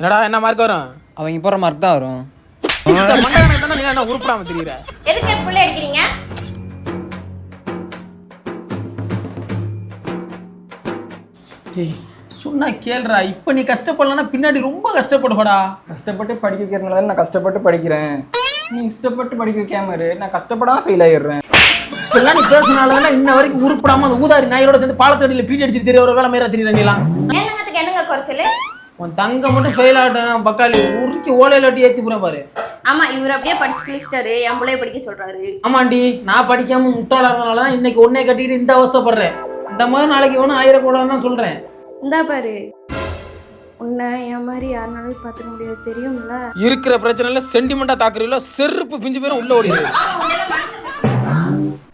என்னடா என்ன மார்க் வரும்? அவங்க போகிற மார்க் தான் வரும். இந்த மண்டகனுக்கு தானே நீ என்ன உருப்படாம தெரியுற? எதுக்கு புள்ளை அடிக்கிறீங்க? ஏய் சொன்னா கேளுடா. இப்போ நீ கஷ்டப்படலன்னா பின்னாடி ரொம்ப கஷ்டப்படுவடா. கஷ்டப்பட்டு படிக்க வைக்கிறதுனால நான் கஷ்டப்பட்டு படிக்கிறேன். நீ இஷ்டப்பட்டு படிக்க வைக்காம இரு, நான் கஷ்டப்படாம ஃபெயில் ஆயிடுறேன். இப்பெல்லாம் நீ பேசினால இன்ன வரைக்கும் உருப்படாம அந்த ஊதாரி நாயோட சேர்ந்து பாலத்தடியில பீடி அடிச்சுட்டு தெரிய ஒரு வேலை மேல தெரியல. நீலாம் மேலங்கத்துக்கு என்னங்க குறைச்சல்? உன் தங்க மட்டும் ஃபெயில் ஆகட்டும் பக்காளி உருக்கி ஓலையில ஒட்டி ஏற்றி போறேன் பாரு. ஆமா இவர் அப்படியே படிச்சு கிழிச்சிட்டாரு, என் பிள்ளைய படிக்க சொல்றாரு. ஆமாண்டி நான் படிக்காம முட்டாளா இருந்தனால தான் இன்னைக்கு ஒன்னே கட்டிக்கிட்டு இந்த அவஸ்தைப்படுறேன். இந்த மாதிரி நாளைக்கு ஒன்றும் ஆயிரக்கூடாதுன்னு தான் சொல்றேன். இந்தா பாரு, உன்னை என் மாதிரி யாருனாலும் பார்த்துக்க முடியாது தெரியும்ல. இருக்கிற பிரச்சனைல சென்டிமெண்டா தாக்குறீங்களோ செருப்பு பிஞ்சு பேரும் உள்ள ஓடிடுது.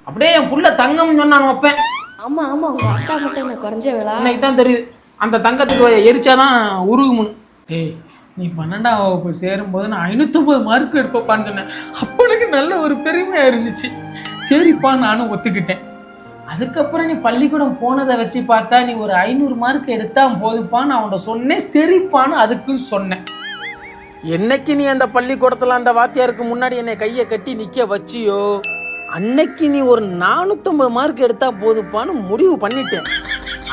அப்படியே என் புள்ள தங்கம்னு சொன்னா நான் வைப்பேன். ஆமா ஆமா உங்க அக்கா மட்டும் என்ன குறைஞ்ச வேலை இன்னைக்கு தான் தெரியுது அந்த தங்கத்துக்கு எரிச்சாதான் உருகுமுன்னு. ஏய் நீ 12ஆம் வகுப்பு சேரும்போது நான் 550 மார்க் எடுப்பப்பான்னு சொன்னேன். அப்போ எனக்கு நல்ல ஒரு பெருமையா இருந்துச்சு. சரிப்பா நானும் ஒத்துக்கிட்டேன். அதுக்கப்புறம் நீ பள்ளிக்கூடம் போனதை வச்சு பார்த்தா நீ ஒரு 500 மார்க் எடுத்தா போதுப்பான்னு அவன்கிட்ட சொன்னேன். சரிப்பான்னு அதுக்குன்னு சொன்னேன். என்னைக்கு நீ அந்த பள்ளிக்கூடத்துல அந்த வாத்தியாருக்கு முன்னாடி என்னை கையை கட்டி நிக்க வச்சியோ அன்னைக்கு நீ ஒரு 450 மார்க் எடுத்தா போதுப்பான்னு முடிவு பண்ணிட்டேன்.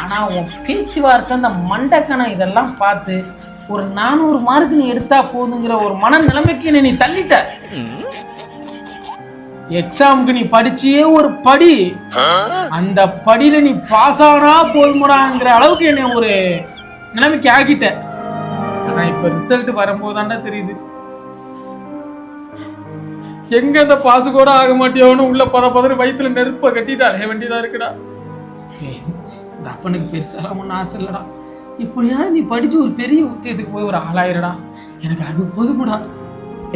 ஆனா உன் பேச்சுவார்த்தை அந்த மண்டக்கணம் இதெல்லாம் பார்த்து ஒரு 400 மார்க் நீ எடுத்தா போதுங்கிற ஒரு மன நிலைமைக்கு நீ தள்ளிட்ட. எக்ஸாமுக்கு நீ படிச்சியே ஒரு படி, அந்த படியில நீ பாஸ் ஆனா போதுமுடாங்கிற அளவுக்கு என்னை ஒரு நிலைமைக்கு ஆக்கிட்ட. ஆனா இப்ப ரிசல்ட் வரும்போதுதான்டா தெரியுது எங்க அந்த பாசு கூட ஆக மாட்டியோன்னு உள்ள பதறு வயிற்றுல நெருப்ப கட்டிட்டு அலைய வேண்டியதா இருக்குடா. இந்த அப்பனுக்கு பெருசாலாம் ஒன்றும் ஆசை இல்லடா. இப்படியாவது நீ படிச்சு ஒரு பெரிய உத்தியத்துக்கு போய் ஒரு ஆளாயிரடா. எனக்கு அது போதுமுடா.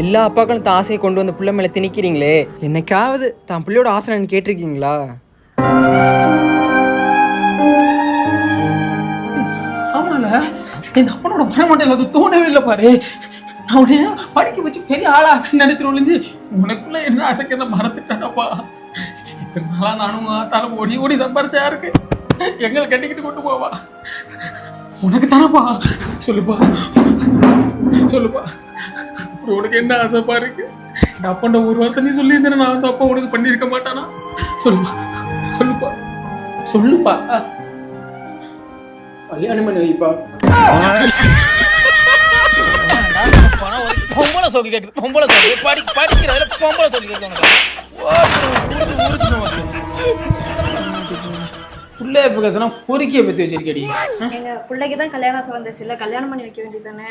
எல்லா அப்பாக்களும் தான் ஆசையை கொண்டு வந்து பிள்ளை மேலே திணிக்கிறீங்களே, என்னைக்காவது தான் பிள்ளையோட ஆசை நான் கேட்டிருக்கீங்களா? ஆமால இந்த அப்பனோட பயமாட்டம் அது தோணவே இல்லை பாரு. நான் உடனே படிக்க வச்சு பெரிய ஆளாக நினைச்சிட்டு ஒழிஞ்சு உனக்குள்ள என்ன ஆசைக்கு மறந்துட்டானப்பா. இத்தனை நாளா நானும் ஆத்தாலும் ஓடி ஓடி சம்பாரிச்சா இருக்கு எங்களை கட்டிக்கிட்டு கொண்டு போவா. உனக்கு தானப்பா சொல்லுப்பா சொல்லுப்பா உனக்கு என்ன ஆசைப்பா இருக்கு? இந்த அப்பண்ட ஒரு வார்த்தை நீ சொல்லியிருந்தேன் நான் வந்து அப்பா உனக்கு பண்ணியிருக்க மாட்டானா? சொல்லுப்பா சொல்லுப்பா சொல்லுப்பா. கல்யாணம் பண்ணி வைப்பா. பொம்பளை சோக்கி கேட்குது. பொம்பளை சோக்கி படிக்கிறதுல பொம்பளை சோக்கி கேட்குது. பிள்ளைய பேசினா பொறுக்கிய பற்றி வச்சிருக்கடி. எங்க பிள்ளைக்கு தான் கல்யாண ஆசை வந்துச்சு இல்ல, கல்யாணம் பண்ணி வைக்க வேண்டியதானே.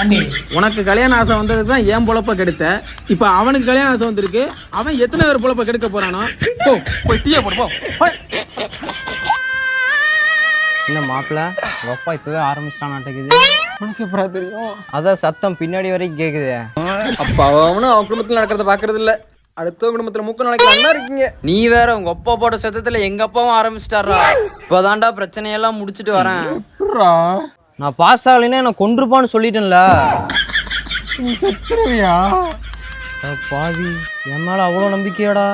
அண்ணி உனக்கு கல்யாண ஆசை வந்ததுக்கு தான் என் பொழப்ப கெடுத்த. இப்போ அவனுக்கு கல்யாண ஆசை வந்திருக்கு. அவன் எத்தனை பேர் பொழப்ப கெடுக்க போறானோ? போய் டீயை போடு போ. என்ன மாப்பிள்ள உங்கள் அப்பா இப்போவே ஆரம்பிச்சிட்டானாட்டுக்குது. உனக்கு எப்படா தெரியும்? அதான் சத்தம் பின்னாடி வரைக்கும் கேட்குது. அப்பா அவனும் அவன் குடும்பத்தில் நடக்கிறத பார்க்கறது இல்லை, அடுத்த குடும்பத்தில் மூக்க நாளைக்கு இருக்கீங்க. நீ வேற உங்க அப்பா போட்ட சத்தத்துல எங்க அப்பாவும் ஆரம்பிச்சிட்டாரா. இப்போதான்டா பிரச்சனையெல்லாம் முடிச்சுட்டு வரேன். நான் பாஸ் ஆகலைன்னா என்ன கொன்றுப்பான்னு சொல்லிட்டேன்ல. நீ செத்துருவியா? பாவி என் மேல அவ்வளோ நம்பிக்கையாடா.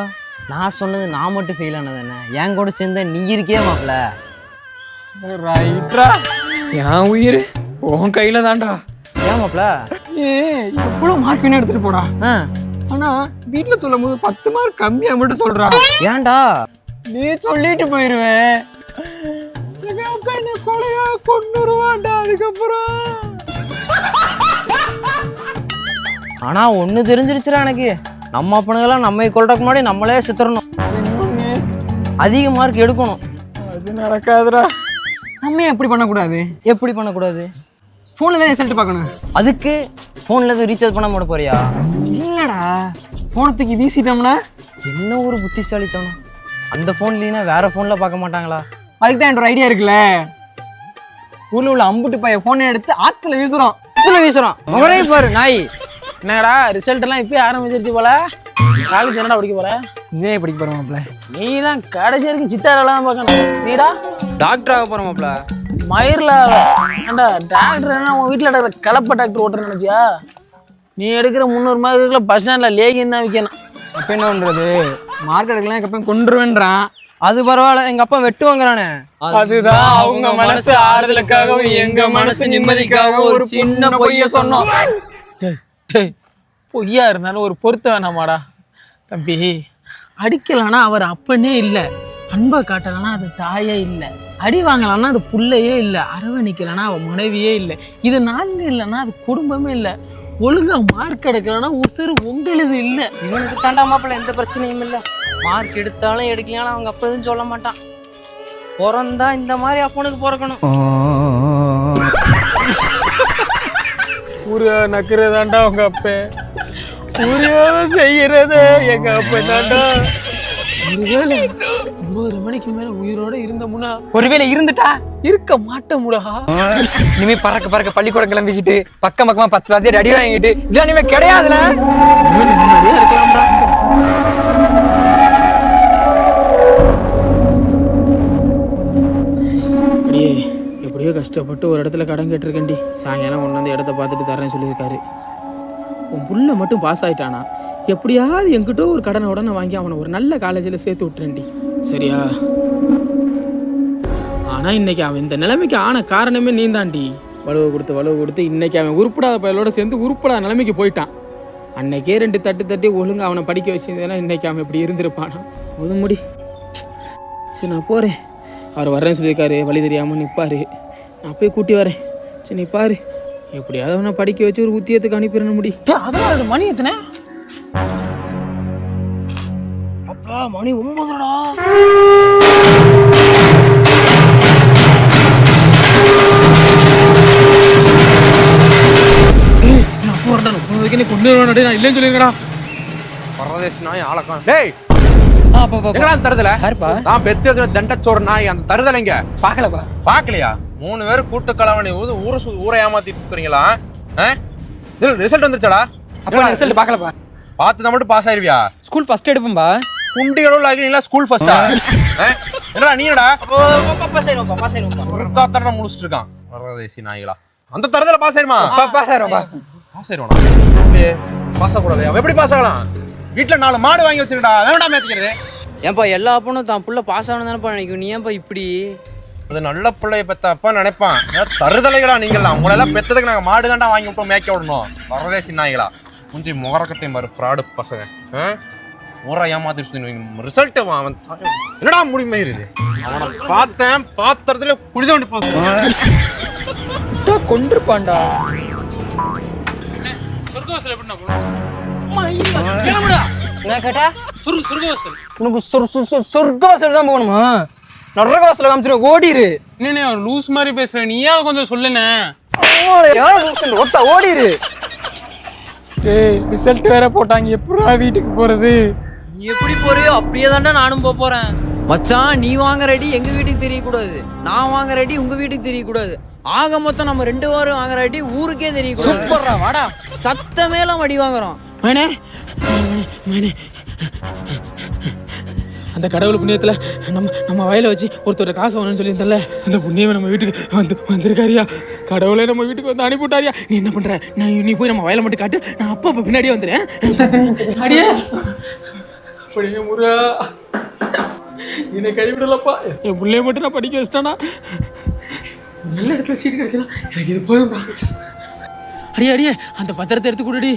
நான் சொன்னது நான் மட்டும் ஃபெயில் ஆனது என்ன, என் கூட சேர்ந்த நீ இருக்கே மாப்பிள்ள. ரைட்ரா, என் உயிர் உன் கையில தான்டா. ஏன் மாப்பிள்ள? எவ்வளோ மார்க் எடுத்துட்டு போடா. ஆனா வீட்டுல சொல்லும் போது 10 மார்க் கம்மியா மட்டும் சொல்றா. ஏன்டா? நீ சொல்லிட்டு போயிருவேன். எங்க அப்பா என்ன கொலையா கொன்னுருவான்டா. அதுக்கப்புறம் ஆனா ஒண்ணு தெரிஞ்சிருச்சுடா எனக்கு, நம்ம அப்பனுங்கெல்லாம் நம்ம கொள்றதுக்கு முன்னாடி நம்மளே சித்தரணும், அதிக மார்க் எடுக்கணும். அது நடக்காதுடா. நம்ம எப்படி பண்ணக்கூடாது? எப்படி பண்ணக்கூடாது? ஃபோனில் தான் ரிசல்ட் பார்க்கணும். அதுக்கு ஃபோனில் எதுவும் ரீசார்ஜ் பண்ண மாட்ட போறியா? இல்லைடா, ஃபோனத்துக்கு வீசிட்டோம்னா என்ன ஒரு புத்திசாலித்தனம். அந்த ஃபோன் இல்லைன்னா வேற ஃபோனில் பார்க்க மாட்டாங்களா? அதுக்கு தான் ஒரு ஐடியா இருக்குல்ல. ஊரில் உள்ள அம்புட்டு பைய ஃபோனை எடுத்து ஆற்றுல வீசுகிறோம். இதில் வீசுகிறோம். முகரே பாரு நாய். என்னடா ரிசல்ட் எல்லாம் இப்பயே ஆரம்பிச்சிருச்சு போல. காலேஜ் என்னடா படிக்க போற? இன்ஜினியர் படிக்க போகிறோம் மாப்பிள்ள. நீ தான் கடைசி வரைக்கும் சித்தாரெல்லாம் பார்க்கணும். நீடா டாக்டர் ஆக போகிறோம் மாப்பிள்ள. மயிரில் ஏண்டா டாக்டர் என்ன உன் வீட்டில் எடுக்கிற கலப்பை டாக்டர் ஓட்டுறேன்னு நினச்சியா? நீ எடுக்கிற 300 மார்க்குள்ள பஸ் ஸ்டாண்டில் லேகின்னு தான் விற்கணும். அப்போ என்ன பண்ணுறது? மார்க் எடுக்கலாம் எப்போ கொண்டுருவேன்றான். அது பரவாயில்ல, எங்க அப்பா வெட்டு வாங்குறானே. அதுதான் அவங்க மனசு ஆறுதலுக்காகவும் எங்க மனசு நிம்மதிக்காகவும் ஒரு சின்ன பொய்ய சொன்னோம். டேய், பொய்யா இருந்தாலும் ஒரு பொருத்த வேணாமாடா தம்பி. அடிக்கலான்னா அவர் அப்பனே இல்லை, அன்பை காட்டலைன்னா அது தாயே இல்லை, அடி வாங்கலான்னா அது புள்ளையே இல்லை, அரவணைக்கலைன்னா அவன் மனைவியே இல்லை, இது நான்கு இல்லைன்னா அது குடும்பமே இல்லை, ஒழுங்கா மார்க் எடுக்கலன்னா உசுறு உங்களது இல்லை. இவனுக்கு தாண்டா மாப்பிள்ள எந்த பிரச்சனையும் இல்லை. மார்க் எடுத்தாலும் எடுக்கலாலும் அவங்க அப்பா எதுவும் சொல்ல மாட்டான். பிறந்தா இந்த மாதிரி அப்பனுக்கு பிறக்கணும். ஊரியா நக்கிறதாண்டா உங்க அப்ப, ஊரியாவ செய்யறது எங்க அப்ப தாண்டா. ஒருவேளை 9 மணிக்கு மேல உயிரோட இருந்தமுன்னா, ஒருவேளை இருந்துட்டா இருக்க மாட்டேன் முடா. இனிமே பறக்க பள்ளிக்கூடம் கிளம்பிக்கிட்டு பக்கமா 10 வாத்தியார் அடி வாங்கிட்டு இதெல்லாம் இனிமே கிடையாதுல. நிம்மதியா இருக்கலாம்டா. அப்படியே எப்படியோ கஷ்டப்பட்டு ஒரு இடத்துல கடன் கேட்டிருக்கேன்டி. சாயங்காலம் ஒன்று வந்து இடத்த பார்த்துட்டு தரேன்னு சொல்லியிருக்காரு. உன் புள்ள மட்டும் பாஸ் ஆகிட்டானா எப்படியாவது என்கிட்ட ஒரு கடனை உடனே வாங்கி அவனை ஒரு நல்ல காலேஜில் சேர்த்து விட்டுறேன்டி, சரியா? ஆனால் இன்னைக்கு அவன் இந்த நிலைமைக்கு ஆன காரணமே நீ தாண்டி. வலுவை கொடுத்து இன்னைக்கு அவன் உருப்படாத பயலோட சேர்ந்து உருப்படாத நிலைமைக்கு போயிட்டான். அன்னைக்கே 2 தட்டி ஒழுங்கு அவனை படிக்க வச்சிருந்தேன்னா இன்னைக்கு அவன் இப்படி இருந்திருப்பானா? முடி. சரி நான் போகிறேன், அவர் வர்றேன்னு சொல்லியிருக்காரு, வழி தெரியாமல் நிற்பார், நான் போய் கூட்டி வரேன். சரி நீ பாரு, எப்படியாவது அவனை படிக்க வச்சு ஒரு உத்தியத்துக்கு அனுப்பிடணும் முடி. அதான் அது மணி எத்தனை? அப்பா மணி 9டா. பரதேசி நாய் ஆளக்கான். டேய் எங்கடா தருதல? நான் பெத்த தண்டச்சோறு நாய், அந்த தருதல எங்க? பாக்கலப்பா. பாக்கலையா? 3 பேர் கூட்டு கலவணி ஊரை ஏமாத்திட்டு சுத்துறீங்களா? ரிசல்ட் வந்துருச்சாடா? அப்பா ரிசல்ட் பாக்கலப்பா. பார்த்து மட்டும் பாஸ் ஆயிருவியா? ஸ்கூல் ஃபர்ஸ்ட் எடுப்போம்பா. குண்டிகளோ ஆகிங்களா ஸ்கூல் ஃபர்ஸ்டா? என்னடா நீடா தடவை முடிச்சுட்டு இருக்கான் பரதேசி நாய்களா. அந்த தருதல பாஸ் ஆயிருமா? பாஸ் ஆயிரும்பா. பாஸ் ஆயிருவானா? பாஸ் ஆகக்கூடாது. அவன் எப்படி பாஸ் ஆகலாம்? வீட்டுல 4 மாடு வாங்கி வச்சிருக்கா, வேணா மேத்திக்கிறது. ஏன்பா எல்லா அப்பனும் தான் புள்ள பாஸ் ஆகணும் தானப்பா நினைக்கும், நீ ஏன்பா இப்படி? அது நல்ல பிள்ளைய பெத்த அப்பா நினைப்பான். தருதலைகளா நீங்களா? உங்களெல்லாம் பெத்ததுக்கு நாங்க மாடு தாண்டா வாங்கி விட்டோம், மேய்க்க விடணும். பரதேசி நாய்களா, கொஞ்சம் முகரக்கட்டையும் பாரு, ஃப்ராடு பசங்க. ஊரா ஏமாத்தி ரிசல்ட் அவன் என்னடா முடிமையிருது. அவனை பார்த்தேன், பாத்திரத்துல குடிதோண்டி பார்த்து கொண்டிருப்பான்டா. என்ன கேட்டா? உனக்கு சொர்க்கவாசல் தான் போகணுமா? நரகவாசல காமிச்சிரு, ஓடிரு. என்ன லூஸ் மாதிரி பேசுற, நீயா கொஞ்சம் சொல்லுனே. ஓடிரு. ரிசல்ட் வேற போட்டாங்க, எப்படா வீட்டுக்கு போறது? எப்படி போறியோ அப்படியே தாண்டா நானும் போறேன். மச்சான் நீ வாங்க ரெடி எங்க வீட்டுக்கு தெரியக்கூடாது, நான் வாங்க ரெடி உங்க வீட்டுக்கு தெரியக்கூடாது, ஆக மொத்தம் நம்ம 2 வாரம் வாங்குற ரெடி ஊருக்கே தெரியக்கூடாது. சூப்பர்ரா, வாடா. சத்தமேலாம் அடி வாங்குறோம். மேனே அந்த கடவுள் புண்ணியத்துல நம்ம வயலை வச்சு ஒருத்தர் காசு வாங்கணும்னு சொல்லியிருந்தல, அந்த புண்ணியமே நம்ம வீட்டுக்கு வந்திருக்காரியா. கடவுளே நம்ம வீட்டுக்கு வந்து அனுப்பிவிட்டாரியா. நீ என்ன பண்ற? நீ போய் நம்ம வயலை மட்டும் காட்டு, நான் அப்பா பின்னாடியே வந்துடுறேன். அடியே அப்படியே முருகா, என்னை கைவிடலப்பா. என் பிள்ளைய மட்டும் நான் படிக்க வச்சிட்டானா, நல்ல இடத்துல சீட்டு கிடைச்சா எனக்கு இது போதும்பா. அடியே அந்த பத்திரத்தை எடுத்து கொடுடி.